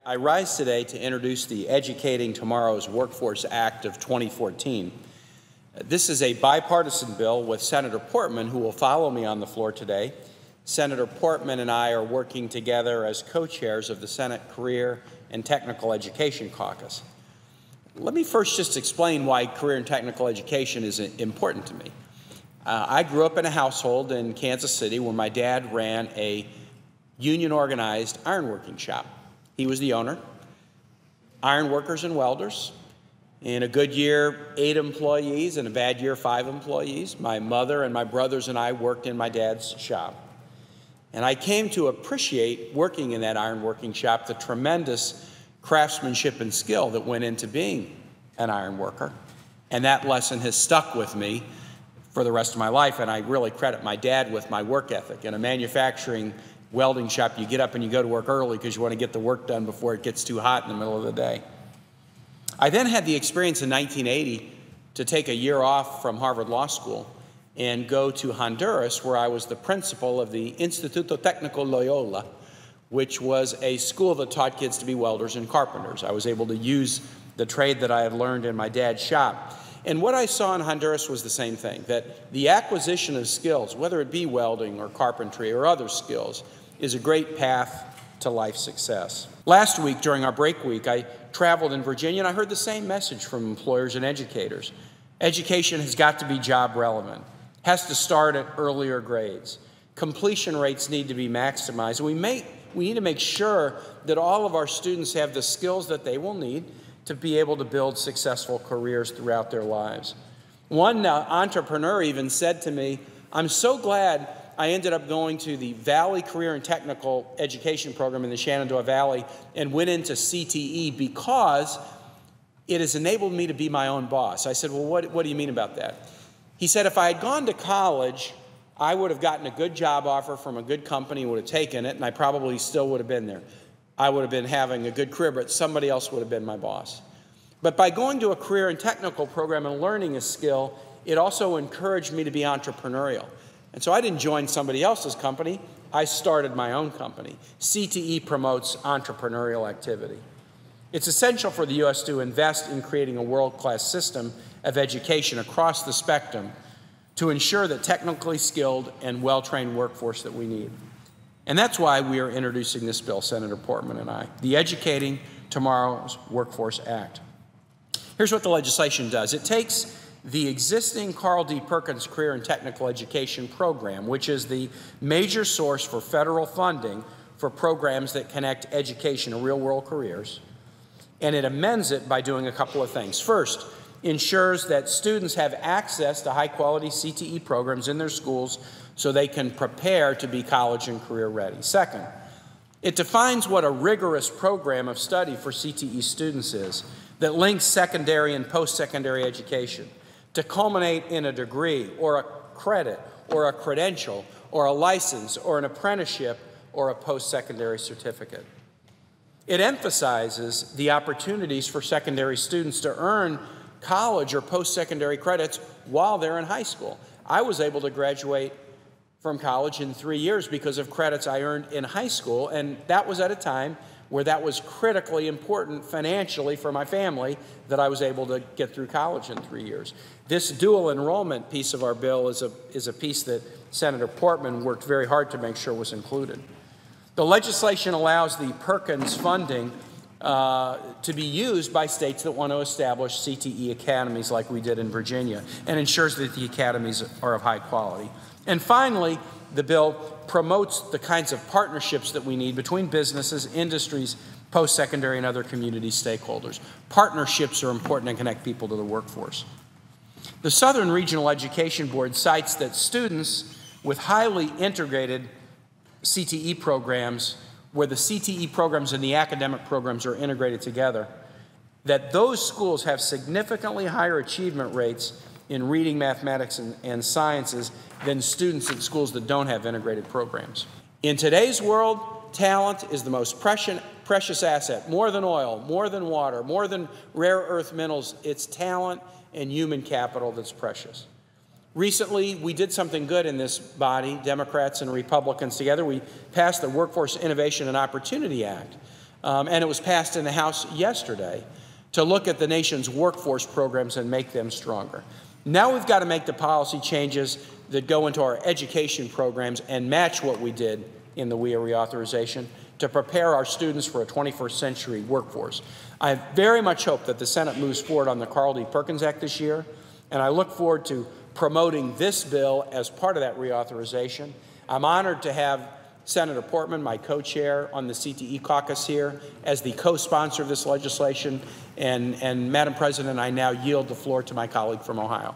I rise today to introduce the Educating Tomorrow's Workforce Act of 2014. This is a bipartisan bill with Senator Portman, who will follow me on the floor today. Senator Portman and I are working together as co-chairs of the Senate Career and Technical Education Caucus. Let me first just explain why career and technical education is important to me. I grew up in a household in Kansas City where my dad ran a union-organized ironworking shop. He was the owner. Iron workers and welders. In a good year, 8 employees. In a bad year, 5 employees. My mother and my brothers and I worked in my dad's shop. And I came to appreciate working in that ironworking shop, the tremendous craftsmanship and skill that went into being an iron worker. And that lesson has stuck with me for the rest of my life, and I really credit my dad with my work ethic. In a manufacturing welding shop, you get up and you go to work early because you want to get the work done before it gets too hot in the middle of the day. I then had the experience in 1980 to take a year off from Harvard Law School and go to Honduras, where I was the principal of the Instituto Técnico Loyola, which was a school that taught kids to be welders and carpenters. I was able to use the trade that I had learned in my dad's shop. And what I saw in Honduras was the same thing, that the acquisition of skills, whether it be welding or carpentry or other skills, is a great path to life success. Last week, during our break week, I traveled in Virginia, and I heard the same message from employers and educators. Education has got to be job relevant, has to start at earlier grades. Completion rates need to be maximized. We need to make sure that all of our students have the skills that they will need to be able to build successful careers throughout their lives. One entrepreneur even said to me, "I'm so glad I ended up going to the Valley Career and Technical Education Program in the Shenandoah Valley and went into CTE because it has enabled me to be my own boss." I said, "Well, what do you mean about that?" He said, "If I had gone to college, I would have gotten a good job offer from a good company, would have taken it, and I probably still would have been there. I would have been having a good career, but somebody else would have been my boss. But by going to a career and technical program and learning a skill, it also encouraged me to be entrepreneurial. And so I didn't join somebody else's company. I started my own company. CTE promotes entrepreneurial activity. It's essential for the U.S. to invest in creating a world-class system of education across the spectrum to ensure the technically skilled and well-trained workforce that we need. And that's why we are introducing this bill, Senator Portman and I, the Educating Tomorrow's Workforce Act. Here's what the legislation does. It takes the existing Carl D. Perkins Career and Technical Education Program, which is the major source for federal funding for programs that connect education to real-world careers, and it amends it by doing a couple of things. First, ensures that students have access to high-quality CTE programs in their schools so they can prepare to be college and career ready. Second, it defines what a rigorous program of study for CTE students is that links secondary and post-secondary education to culminate in a degree or a credit or a credential or a license or an apprenticeship or a post-secondary certificate. It emphasizes the opportunities for secondary students to earn college or post-secondary credits while they're in high school. I was able to graduate from college in 3 years because of credits I earned in high school, and that was at a time where that was critically important financially for my family, that I was able to get through college in 3 years. This dual enrollment piece of our bill is a piece that Senator Portman worked very hard to make sure was included. The legislation allows the Perkins funding to be used by states that want to establish CTE academies like we did in Virginia, and ensures that the academies are of high quality. And finally, the bill promotes the kinds of partnerships that we need between businesses, industries, post-secondary, and other community stakeholders. Partnerships are important and connect people to the workforce. The Southern Regional Education Board cites that students with highly integrated CTE programs, where the CTE programs and the academic programs are integrated together, that those schools have significantly higher achievement rates in reading, mathematics, and sciences than students at schools that don't have integrated programs. In today's world, talent is the most precious asset. More than oil, more than water, more than rare earth minerals, it's talent and human capital that's precious. Recently, we did something good in this body, Democrats and Republicans together. We passed the Workforce Innovation and Opportunity Act, and it was passed in the House yesterday, to look at the nation's workforce programs and make them stronger. Now we've got to make the policy changes that go into our education programs and match what we did in the WIA reauthorization to prepare our students for a 21st century workforce. I very much hope that the Senate moves forward on the Carl D. Perkins Act this year, and I look forward to promoting this bill as part of that reauthorization. I'm honored to have Senator Portman, my co-chair on the CTE caucus here, as the co-sponsor of this legislation. And Madam President, I now yield the floor to my colleague from Ohio.